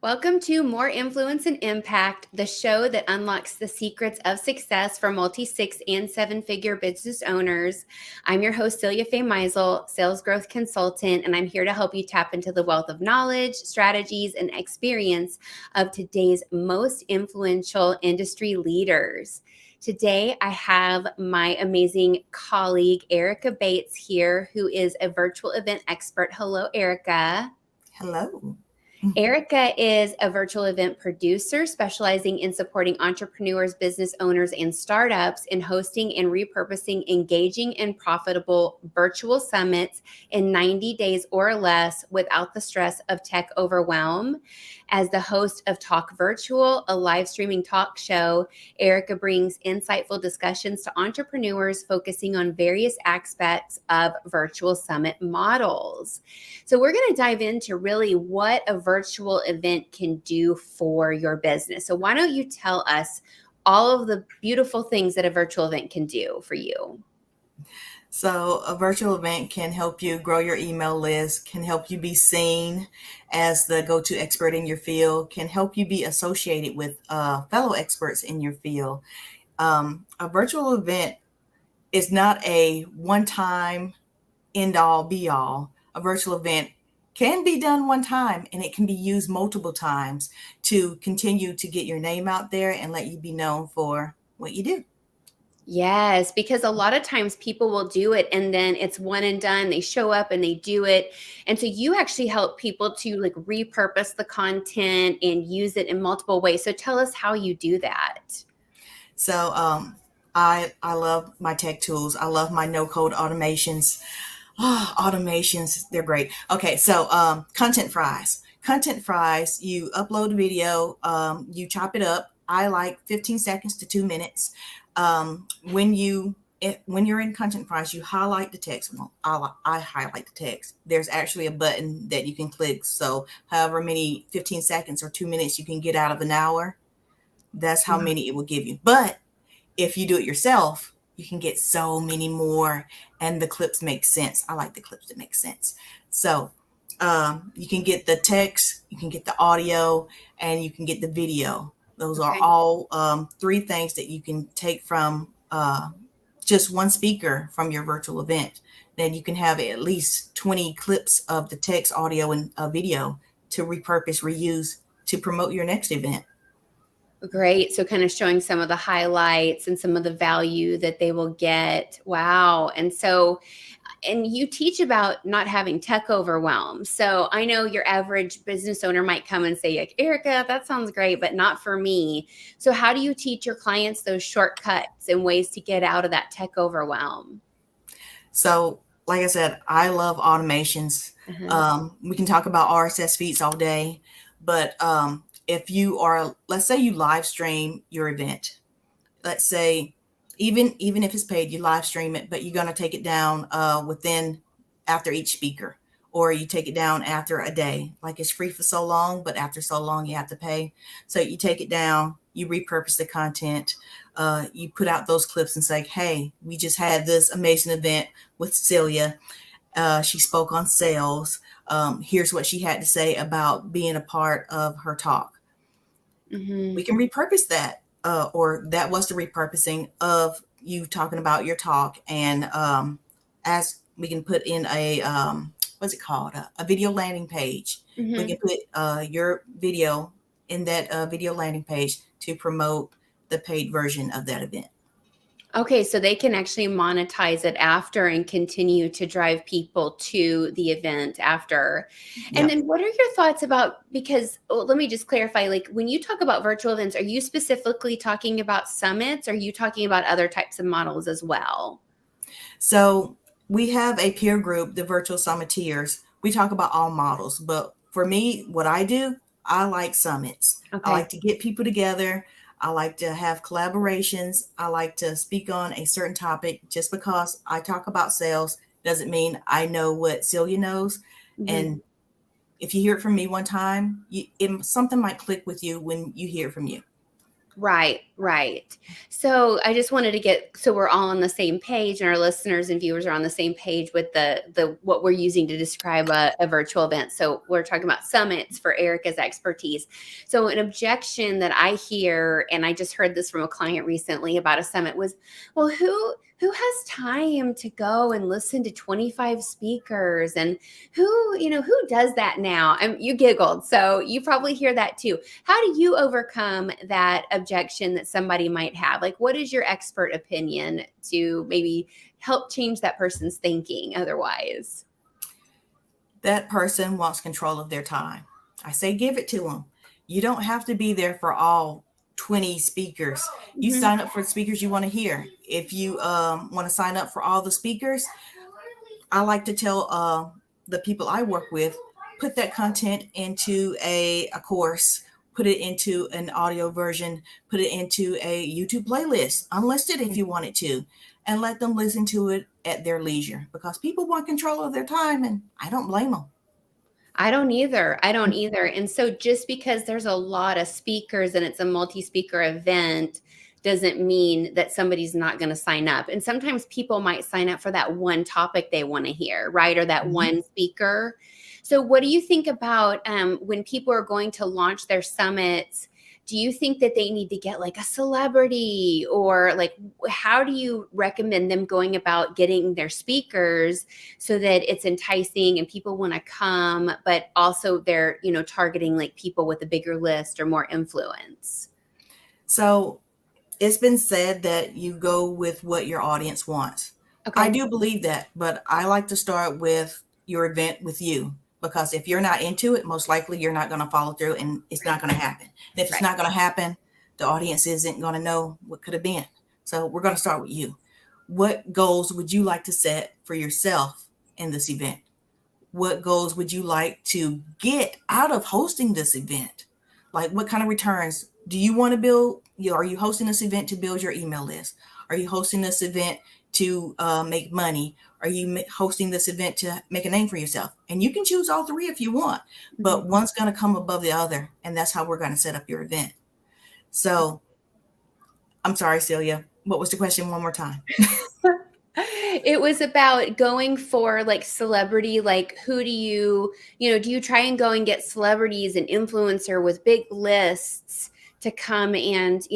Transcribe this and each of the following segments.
Welcome to More Influence and Impact, the show that unlocks the secrets of success for multi-six and seven-figure business owners. I'm your host, Celia Faye Meisel, sales growth consultant, and I'm here to help you tap into the wealth of knowledge, strategies, and experience of today's most influential industry leaders. Today, I have my amazing colleague, Erica Bates, here, who is a virtual event expert. Hello, Erica. Hello. Erica is a virtual event producer specializing in supporting entrepreneurs, business owners, and startups in hosting and repurposing engaging and profitable virtual summits in 90 days or less without the stress of tech overwhelm. As the host of Talk Virtual, a live streaming talk show, Erica brings insightful discussions to entrepreneurs focusing on various aspects of virtual summit models. So we're going to dive into really what a virtual event can do for your business. So why don't you tell us all of the beautiful things that a virtual event can do for you? So a virtual event can help you grow your email list, can help you be seen as the go-to expert in your field, can help you be associated with fellow experts in your field. A virtual event is not a one-time end-all be-all. A virtual event can be done one time and it can be used multiple times to continue to get your name out there and let you be known for what you do. Yes, because a lot of times people will do it and then it's one and done. They show up and they do it. And so you actually help people to like repurpose the content and use it in multiple ways. So tell us how you do that. So I love my tech tools. I love my no-code automations. Oh, automations, they're great. Okay, so content fries. Content fries, you upload a video, you chop it up. I like 15 seconds to 2 minutes. When you're in content fries, you highlight the text. Well, I highlight the text. There's actually a button that you can click. So however many 15 seconds or 2 minutes you can get out of an hour, that's how many it will give you. But if you do it yourself, you can get so many more and the clips make sense. I like the clips that make sense. So you can get the text, you can get the audio, and you can get the video. Those are all three things that you can take from just one speaker from your virtual event. Then you can have at least 20 clips of the text, audio, and video to repurpose, reuse to promote your next event. Great. So kind of showing some of the highlights and some of the value that they will get. Wow. And you teach about not having tech overwhelm. So I know your average business owner might come and say, like, Erica, that sounds great, but not for me. So how do you teach your clients those shortcuts and ways to get out of that tech overwhelm? So, like I said, I love automations. We can talk about RSS feeds all day, but if you are, let's say you live stream your event, let's say even if it's paid, you live stream it, but you're going to take it down after each speaker, or you take it down after a day. Like it's free for so long, but after so long you have to pay. So you take it down, you repurpose the content, you put out those clips and say, hey, we just had this amazing event with Celia. She spoke on sales. Here's what she had to say about being a part of her talk. We can repurpose that, or that was the repurposing of you talking about your talk. And as we can put in what's it called? A video landing page. We can put your video in that video landing page to promote the paid version of that event. Okay, so they can actually monetize it after and continue to drive people to the event after. And Yep. then what are your thoughts about, because let me just clarify, like when you talk about virtual events, are you specifically talking about summits? Or are you talking about other types of models as well? So we have a peer group, the Virtual Summiteers. We talk about all models, but for me, what I do, I like summits. I like to get people together. I like to have collaborations. I like to speak on a certain topic. Just because I talk about sales doesn't mean I know what Celia knows. And if you hear it from me one time, something might click with you when you hear it from you. Right. Right. So I just wanted to so we're all on the same page and our listeners and viewers are on the same page with the what we're using to describe a virtual event. So we're talking about summits for Erica's expertise. So an objection that I hear, and I just heard this from a client recently about a summit, was, well, who has time to go and listen to 25 speakers, and who does that now? You giggled, so you probably hear that too. How do you overcome that objection that somebody might have? Like, what is your expert opinion to maybe help change that person's thinking otherwise? That person wants control of their time. I say give it to them. You don't have to be there for all 20 speakers. You Mhm. sign up for the speakers you want to hear. If you want to sign up for all the speakers, I like to tell the people I work with, put that content into a course, put it into an audio version, put it into a YouTube playlist, unlisted if you wanted to, and let them listen to it at their leisure, because people want control of their time, and I don't blame them. I don't either. I don't either. And so just because there's a lot of speakers and it's a multi-speaker event doesn't mean that somebody's not going to sign up. And sometimes people might sign up for that one topic they want to hear, right? Or that one speaker. So what do you think about when people are going to launch their summits? Do you think that they need to get like a celebrity, or like how do you recommend them going about getting their speakers so that it's enticing and people want to come, but also they're, targeting like people with a bigger list or more influence? So it's been said that you go with what your audience wants. Okay. I do believe that, but I like to start with your event with you, because if you're not into it, most likely you're not going to follow through and it's not going to happen. And if it's Right. not going to happen, the audience isn't going to know what could have been. So we're going to start with you. What goals would you like to set for yourself in this event? What goals would you like to get out of hosting this event? Like, what kind of returns do you want to build? Are you hosting this event to build your email list? Are you hosting this event to make money? Are you hosting this event to make a name for yourself? And you can choose all three if you want, but one's going to come above the other. And that's how we're going to set up your event. So I'm sorry, Celia. What was the question one more time? It was about going for like celebrity, like who do you try and go and get celebrities and influencer with big lists to come and,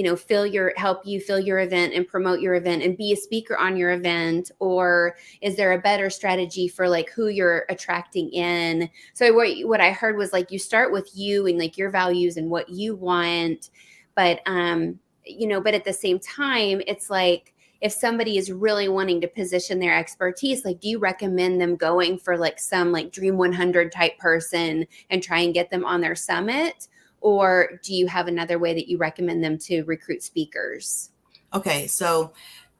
help you fill your event and promote your event and be a speaker on your event? Or is there a better strategy for like who you're attracting in? So what I heard was like, you start with you and like your values and what you want. But, but at the same time, it's like, if somebody is really wanting to position their expertise, like, do you recommend them going for like some like Dream 100 type person and try and get them on their summit? Or do you have another way that you recommend them to recruit speakers? Okay, so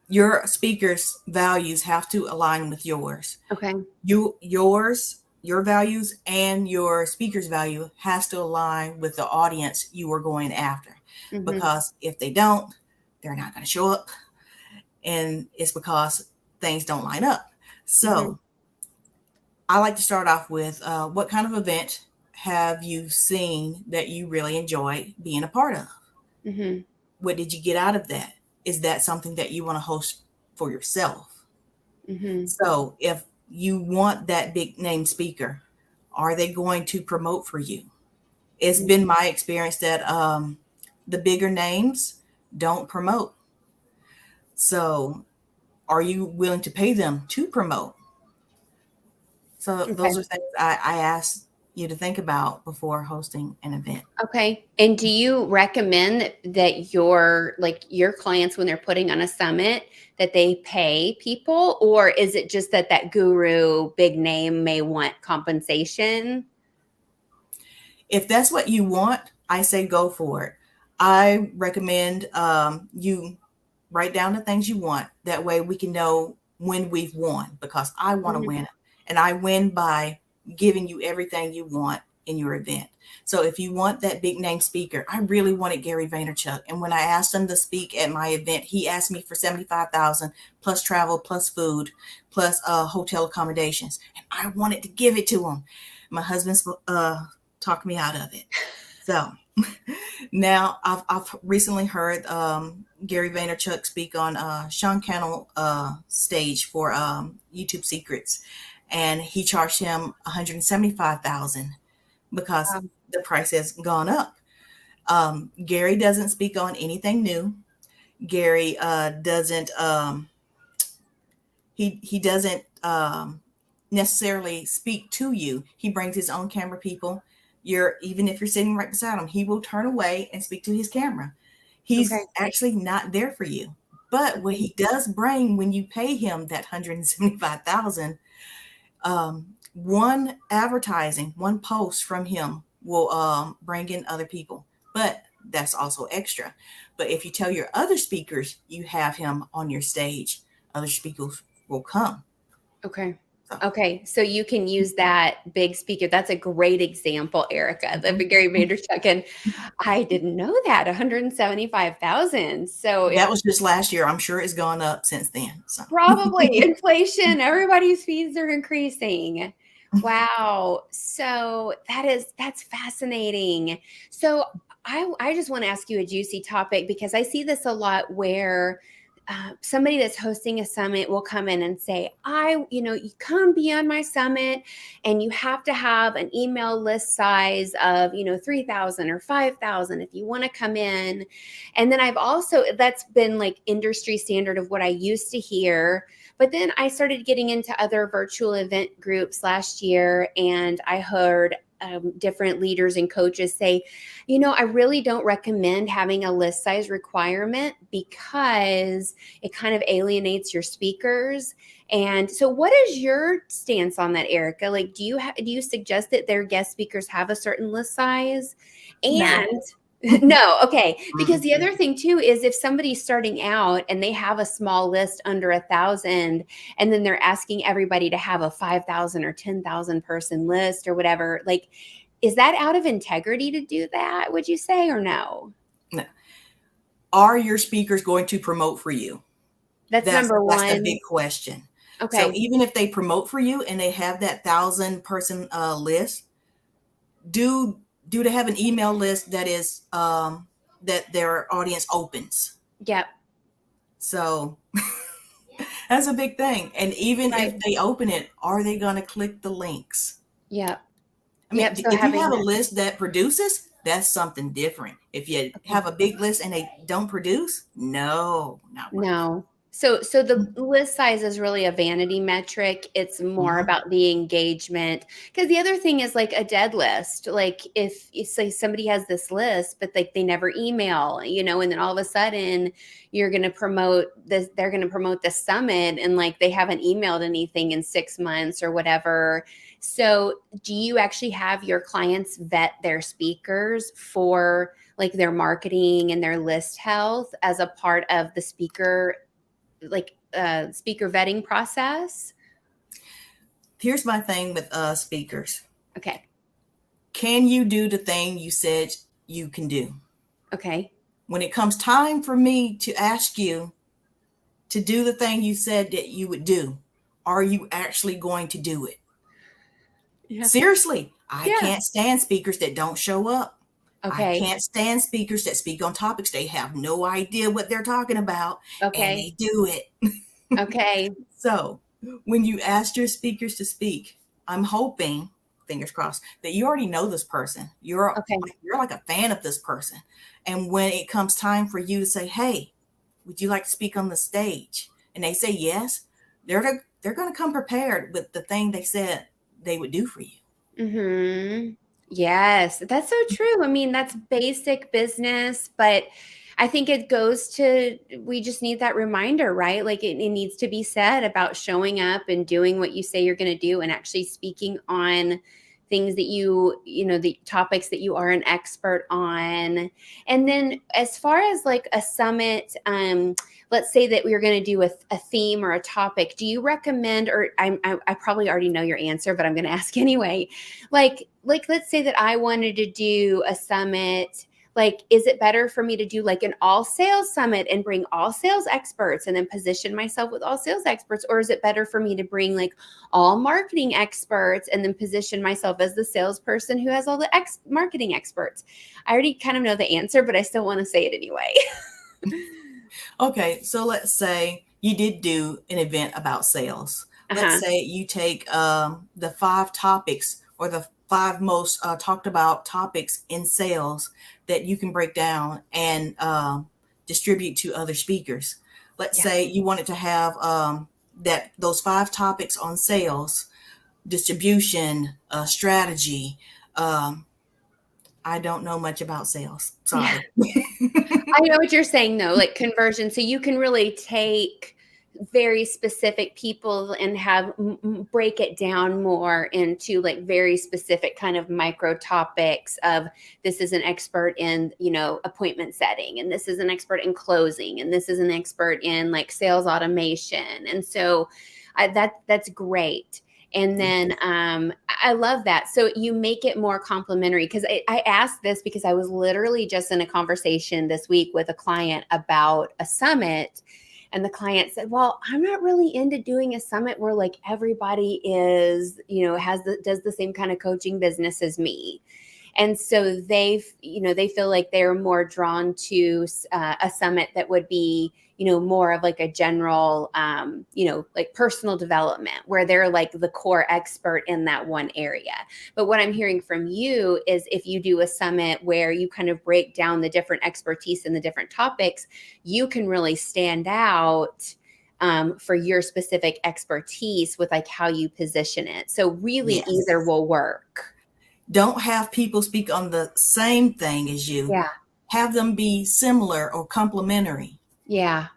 your speaker's values have to align with yours. Okay. Your values and your speaker's value has to align with the audience you are going after. Mm-hmm. Because if they don't, they're not going to show up. And it's because things don't line up. So I like to start off with what kind of event have you seen that you really enjoyed being a part of? Mm-hmm. What did you get out of that? Is that something that you want to host for yourself? Mm-hmm. So if you want that big name speaker, are they going to promote for you? It's been my experience that the bigger names don't promote. So are you willing to pay them to promote? So those are things I ask you to think about before hosting an event. Okay. And do you recommend that your clients, when they're putting on a summit, that they pay people? Or is it just that guru big name may want compensation? If that's what you want, I say go for it. I recommend you write down the things you want. That way we can know when we've won, because I want to win. And I win by giving you everything you want in your event. So if you want that big name speaker, I really wanted Gary Vaynerchuk. And when I asked him to speak at my event, he asked me for $75,000 plus travel, plus food, plus hotel accommodations. And I wanted to give it to him. My husband talked me out of it. So Now, I've recently heard Gary Vaynerchuk speak on Sean Cannell stage for YouTube Secrets, and he charged him 175,000 because Um, the price has gone up. Gary doesn't speak on anything new. Gary doesn't he doesn't necessarily speak to you. He brings his own camera people. You're even if you're sitting right beside him, he will turn away and speak to his camera. okay. He's actually not there for you. But what he does bring when you pay him that 175,000, one advertising, one post from him will bring in other people. But that's also extra. But if you tell your other speakers you have him on your stage, other speakers will come. Okay. So, Okay. So you can use that big speaker. That's a great example, Erica, the Gary Vaynerchuk. And I didn't know that 175,000. So that if was just last year. I'm sure it's gone up since then. So probably inflation, everybody's fees are increasing. Wow. So that's fascinating. So I just want to ask you a juicy topic because I see this a lot where somebody that's hosting a summit will come in and say, you come be on my summit and you have to have an email list size of, 3,000 or 5,000 if you want to come in. And then that's been like industry standard of what I used to hear. But then I started getting into other virtual event groups last year and I heard different leaders and coaches say, I really don't recommend having a list size requirement because it kind of alienates your speakers. And so what is your stance on that, Erica? Like, do you suggest that their guest speakers have a certain list size? no. And no, okay. Because the other thing too is if somebody's starting out and they have a small list under 1,000, and then they're asking everybody to have a 5,000 or 10,000 person list or whatever, like, is that out of integrity to do that? Would you say or no? No. Are your speakers going to promote for you? That's number That's the one. big question. So Okay. even if they promote for you and they have that 1,000-person list, do they have an email list that is that their audience opens? Yep. So that's a big thing. And even Right. if they open it, are they going to click the links? Yep. I mean, Yep. So if you having have a that. list that produces, that's something different. If you have a big list and they don't produce, no, not worth it. No. So the list size is really a vanity metric. It's more Mhm. about the engagement. Because the other thing is like a dead list. Like if you say somebody has this list, but like they never email, and then all of a sudden you're going to promote this, they're going to promote the summit and like they haven't emailed anything in 6 months or whatever. So do you actually have your clients vet their speakers for like their marketing and their list health as a part of the speaker vetting process? Here's my thing with speakers. Okay. Can you do the thing you said you can do? Okay. When it comes time for me to ask you to do the thing you said that you would do, are you actually going to do it? Yeah. Seriously, I Yeah. can't stand speakers that don't show up. I Okay. can't stand speakers that speak on topics they have no idea what they're talking about and Okay. they do it. Okay. So, when you ask your speakers to speak, I'm hoping, fingers crossed, that you already know this person. Okay. You're like a fan of this person. And when it comes time for you to say, "Hey, would you like to speak on the stage?" and they say yes, they're going to come prepared with the thing they said they would do for you. Mhm. Yes, that's so true. I mean, that's basic business, but I think it goes to we just need that reminder, right? Like it needs to be said about showing up and doing what you say you're going to do and actually speaking on things that the topics that you are an expert on. And then as far as like a summit, let's say that we are going to do a theme or a topic, do you recommend, or I probably already know your answer, but I'm going to ask anyway, like let's say that I wanted to do a summit Like, is it better for me to do like an all sales summit and bring all sales experts and then position myself with all sales experts? Or is it better for me to bring like all marketing experts and then position myself as the salesperson who has all the marketing experts? I already kind of know the answer, but I still want to say it anyway. Okay, so let's say you did do an event about sales. Let's say you take the 5 topics or the 5 most talked about topics in sales that you can break down and distribute to other speakers. Let's say you wanted to have those 5 topics on sales, distribution, strategy. I don't know much about sales. Sorry. I know what you're saying though, like conversion. So you can really take very specific people and have break it down more into like very specific kind of micro topics of this is an expert in, you know, appointment setting, and this is an expert in closing, and this is an expert in like sales automation. And so that's great. And then I love that. So you make it more complimentary, because I asked this because I was literally just in a conversation this week with a client about a summit. And the client said, well, I'm not really into doing a summit where like everybody is, you know, does the same kind of coaching business as me. And so they feel like they're more drawn to a summit that would be, you know, more of like a general, you know, like personal development where they're like the core expert in that one area. But what I'm hearing from you is if you do a summit where you kind of break down the different expertise in the different topics, you can really stand out for your specific expertise with like how you position it. So really either will work. Don't have people speak on the same thing as you. Yeah. Have them be similar or complementary. Yeah.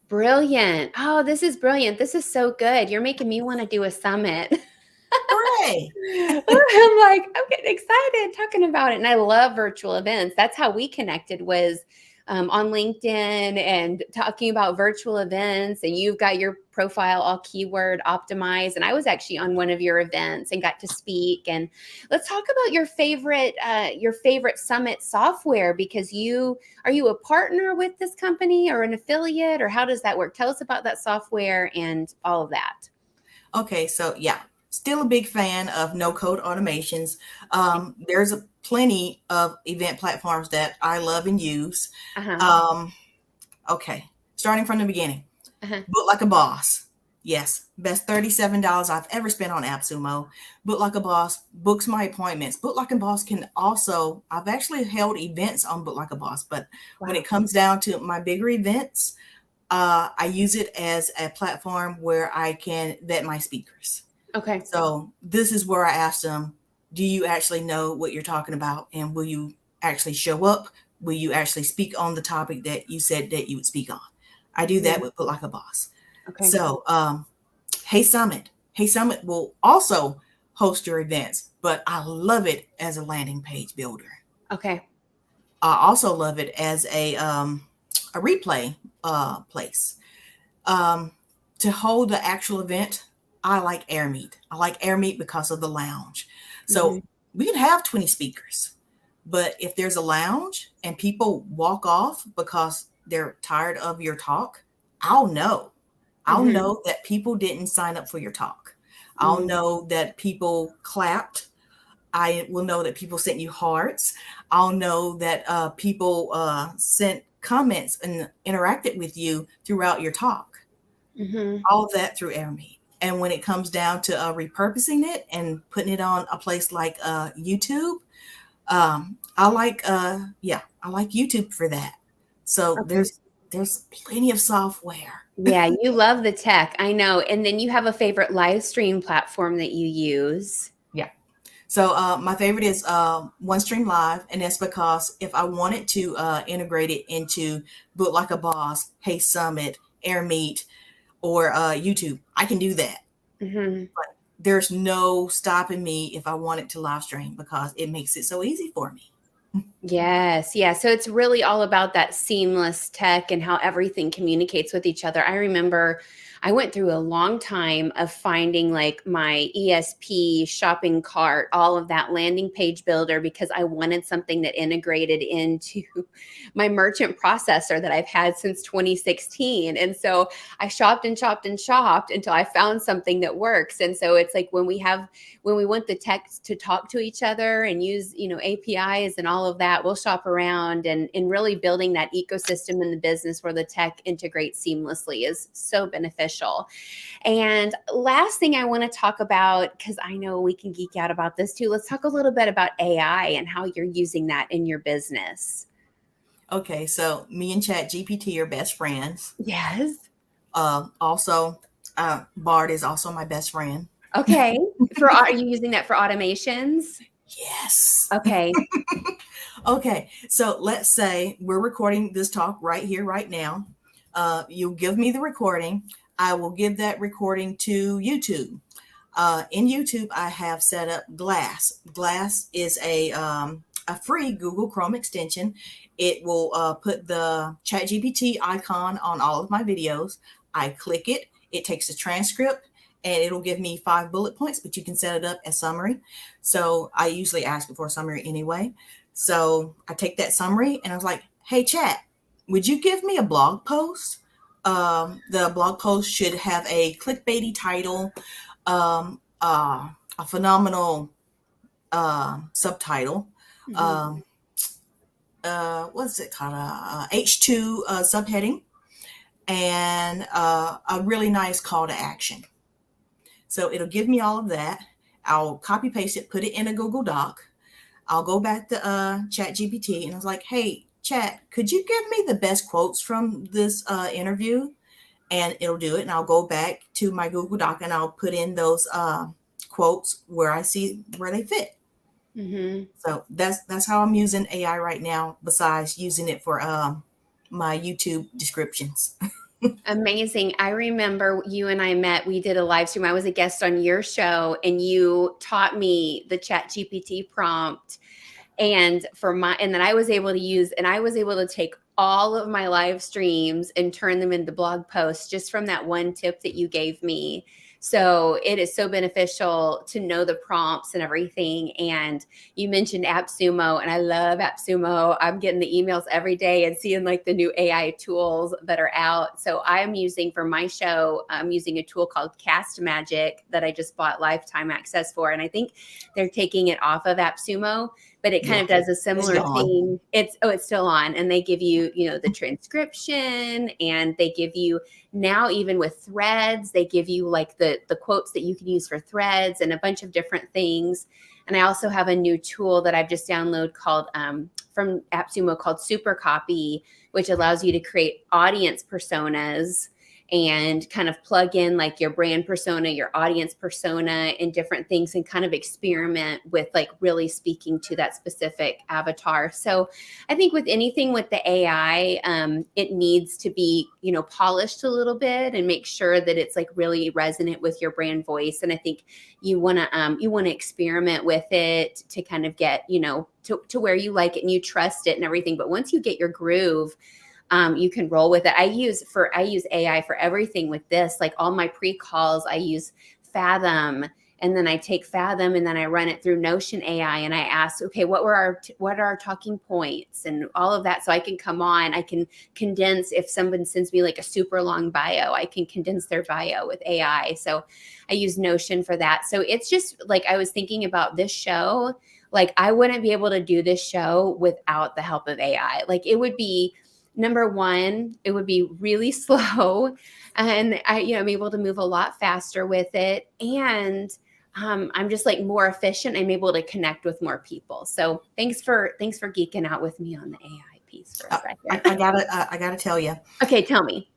Brilliant. Oh, this is brilliant. This is so good. You're making me want to do a summit. Hooray. I'm like, I'm getting excited talking about it. And I love virtual events. That's how we connected, was on LinkedIn and talking about virtual events. And you've got your profile all keyword optimized. And I was actually on one of your events and got to speak. And let's talk about your favorite summit software, because are you a partner with this company or an affiliate, or how does that work? Tell us about that software and all of that. Okay, so yeah, still a big fan of no code automations. There's plenty of event platforms that I love and use. Okay, starting from the beginning. Book Like a Boss. Yes, best $37 I've ever spent on AppSumo. Book Like a Boss books my appointments. Book Like a Boss can also, I've actually held events on Book Like a Boss, but when it comes down to my bigger events, I use it as a platform where I can vet my speakers. Okay. So this is where I ask them, do you actually know what you're talking about? And will you actually show up? Will you actually speak on the topic that you said that you would speak on? I do that with Book Like a Boss. Okay. So, Hey Summit. Hey Summit will also host your events, but I love it as a landing page builder. Okay. I also love it as a replay place. To hold the actual event, I like AirMeet. I like AirMeet because of the lounge. So we can have 20 speakers, but if there's a lounge and people walk off because they're tired of your talk, I'll know. I'll know that people didn't sign up for your talk. I'll know that people clapped. I will know that people sent you hearts. I'll know that people sent comments and interacted with you throughout your talk. All of that through AirMeet. And when it comes down to repurposing it and putting it on a place like YouTube, I like YouTube for that. So there's plenty of software. Yeah, you love the tech. I know. And then you have a favorite live stream platform that you use. Yeah. So my favorite is OneStream Live, and that's because if I wanted to integrate it into Book Like a Boss, Hey Summit, AirMeet, or YouTube, I can do that. But there's no stopping me if I wanted to live stream because it makes it so easy for me. Yes. Yeah. So it's really all about that seamless tech and how everything communicates with each other. I remember I went through a long time of finding like my ESP shopping cart, all of that landing page builder, because I wanted something that integrated into my merchant processor that I've had since 2016. And so I shopped and shopped and shopped until I found something that works. And so it's like when we want the tech to talk to each other and use, APIs and all of that, we'll shop around, and really building that ecosystem in the business where the tech integrates seamlessly is so beneficial. And last thing I want to talk about, because I know we can geek out about this too, let's talk a little bit about AI and how you're using that in your business. Okay, so me and Chat GPT are best friends. Yes. Also, Bard is also my best friend. Okay. Are you using that for automations? Yes. Okay. Okay, so let's say we're recording this talk right here, right now. You give me the recording. I will give that recording to YouTube. In YouTube, I have set up Glass. Glass is a free Google Chrome extension. It will put the ChatGPT icon on all of my videos. I click it. It takes a transcript and it'll give me 5 bullet points, but you can set it up as summary. So I usually ask it for a summary anyway. So I take that summary and I was like, hey, chat, would you give me a blog post? The blog post should have a clickbaity title, a phenomenal subtitle. Mhm. What's it called? H2 subheading, and a really nice call to action. So it'll give me all of that. I'll copy paste it, put it in a Google Doc. I'll go back to Chat GPT and I was like, hey, Chat, could you give me the best quotes from this interview? And it'll do it. And I'll go back to my Google Doc and I'll put in those quotes where I see where they fit. Mhm. So that's how I'm using AI right now, besides using it for my YouTube descriptions. Amazing. I remember you and I met, we did a live stream. I was a guest on your show and you taught me the Chat GPT prompt, and then I was able to use, and I was able to take all of my live streams and turn them into blog posts just from that one tip that you gave me. So it is so beneficial to know the prompts and everything. And you mentioned AppSumo, and I love AppSumo. I'm getting the emails every day and seeing like the new AI tools that are out. So I'm using for my show, I'm using a tool called Cast Magic that I just bought lifetime access for. And I think they're taking it off of AppSumo, but it kind Yeah, of does a it's similar gone. thing. It's still on, and they give you, the transcription, and they give you, now even with threads, they give you like the quotes that you can use for threads and a bunch of different things. And I also have a new tool that I've just downloaded called from AppSumo called Super Copy, which allows you to create audience personas and kind of plug in like your brand persona, your audience persona, and different things, and kind of experiment with like really speaking to that specific avatar. So I think with anything with the AI, it needs to be, polished a little bit and make sure that it's like really resonant with your brand voice. And I think you want to experiment with it to kind of get, to where you like it and you trust it and everything. But once you get your groove, you can roll with it. I use AI for everything with this. Like all my pre-calls, I use Fathom, and then I take Fathom and then I run it through Notion AI, and I ask, okay, what are our talking points and all of that, so I can come on. I can condense, if someone sends me like a super long bio, I can condense their bio with AI. So I use Notion for that. So it's just like, I was thinking about this show. Like I wouldn't be able to do this show without the help of AI. Like it would be, number one, it would be really slow, and I'm able to move a lot faster with it, and I'm just like more efficient. I'm able to connect with more people. So thanks for geeking out with me on the AI piece for a I, second. I gotta tell you, Okay, tell me.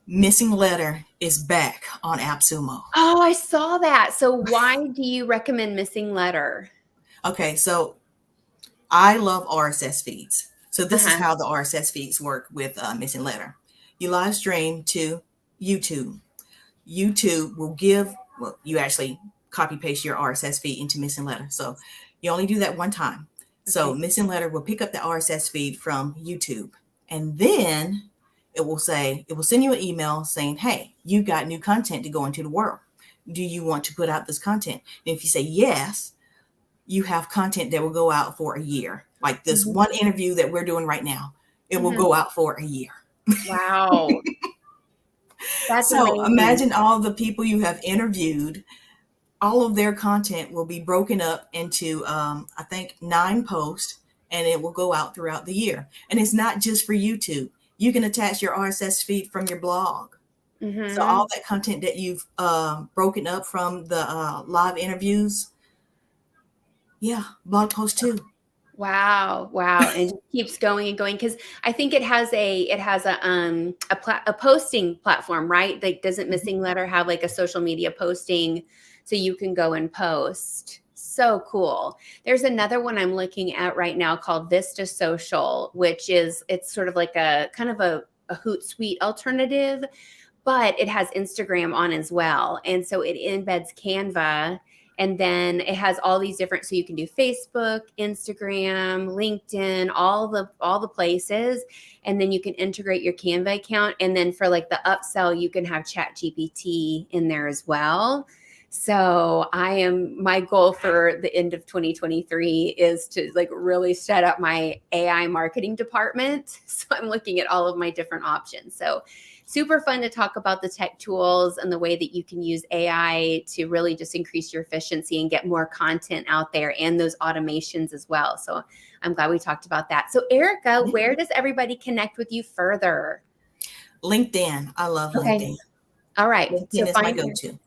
Missing Letter is back on AppSumo. Oh, I saw that. So why do you recommend Missing Letter? Okay, so I love RSS feeds. So this is Uh-huh. how the RSS feeds work with Missing Letter. You live stream to YouTube. YouTube will give, well, you actually copy paste your RSS feed into Missing Letter. So you only do that one time. So Okay. Missing Letter will pick up the RSS feed from YouTube, and then it will send you an email saying, hey, you got new content to go into the world. Do you want to put out this content? And if you say yes, you have content that will go out for a year. Like this Mhm. one interview that we're doing right now, it will Mhm. go out for a year. Wow. That's So amazing. imagine all the people you have interviewed. All of their content will be broken up into, I think, 9 posts, and it will go out throughout the year. And it's not just for YouTube. You can attach your RSS feed from your blog. So all Mhm. that content that you've broken up from the live interviews, yeah, blog post too. Wow, wow, and it just keeps going and going because I think a posting platform, right? Like, doesn't Mhm. Missing Letter have like a social media posting so you can go and post? So cool. There's another one I'm looking at right now called Vista Social, which is it's sort of like a kind of a Hootsuite alternative, but it has Instagram on as well. And so it embeds Canva, and then it has all these different, so you can do Facebook, Instagram, LinkedIn, all the places. And then you can integrate your Canva account. And then for like the upsell, you can have Chat GPT in there as well. So my goal for the end of 2023 is to like really set up my AI marketing department. So I'm looking at all of my different options. So super fun to talk about the tech tools and the way that you can use AI to really just increase your efficiency and get more content out there and those automations as well. So I'm glad we talked about that. So Erica, Yeah. where does everybody connect with you further? LinkedIn. I love Okay. LinkedIn. All right. So LinkedIn is my go-to.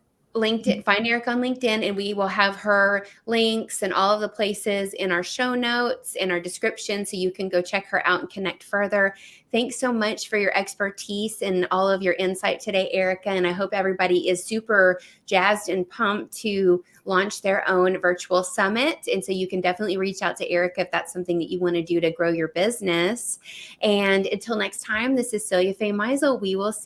find Erica on LinkedIn, and we will have her links and all of the places in our show notes, in our description, so you can go check her out and connect further. Thanks so much for your expertise and all of your insight today, Erica. And I hope everybody is super jazzed and pumped to launch their own virtual summit. And so you can definitely reach out to Erica if that's something that you want to do to grow your business. And until next time, this is Celia Faye Meisel. We will see